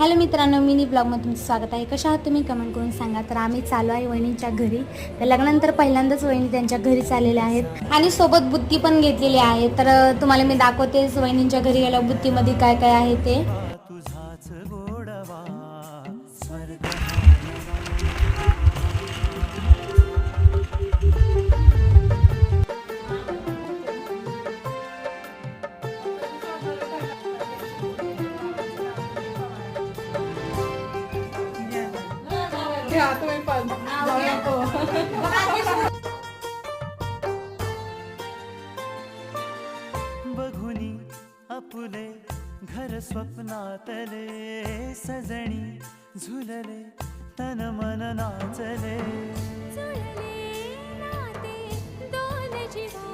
Hello मित्रांनो, mini ब्लॉगमध्ये तुमचं स्वागत आहे. कशा आहात तुम्ही कमेंट करून सांगा. तर आम्ही चालू आहे वहिनीच्या घरी. तर लग्नानंतर पहिल्यांदाच वहिनी त्यांच्या घरी चाललेल्या आहेत आणि सोबत बुत्ती पण घेतलेली आहे. तर तुम्हाला मी दाखवतेच वहिनींच्या घरी गेल्या बुत्तीमध्ये काय काय आहे ते. बघुनी आपुले घर स्वप्नातले सजणी झुलले तन मन नाचले जुळले नाते दोन जीवा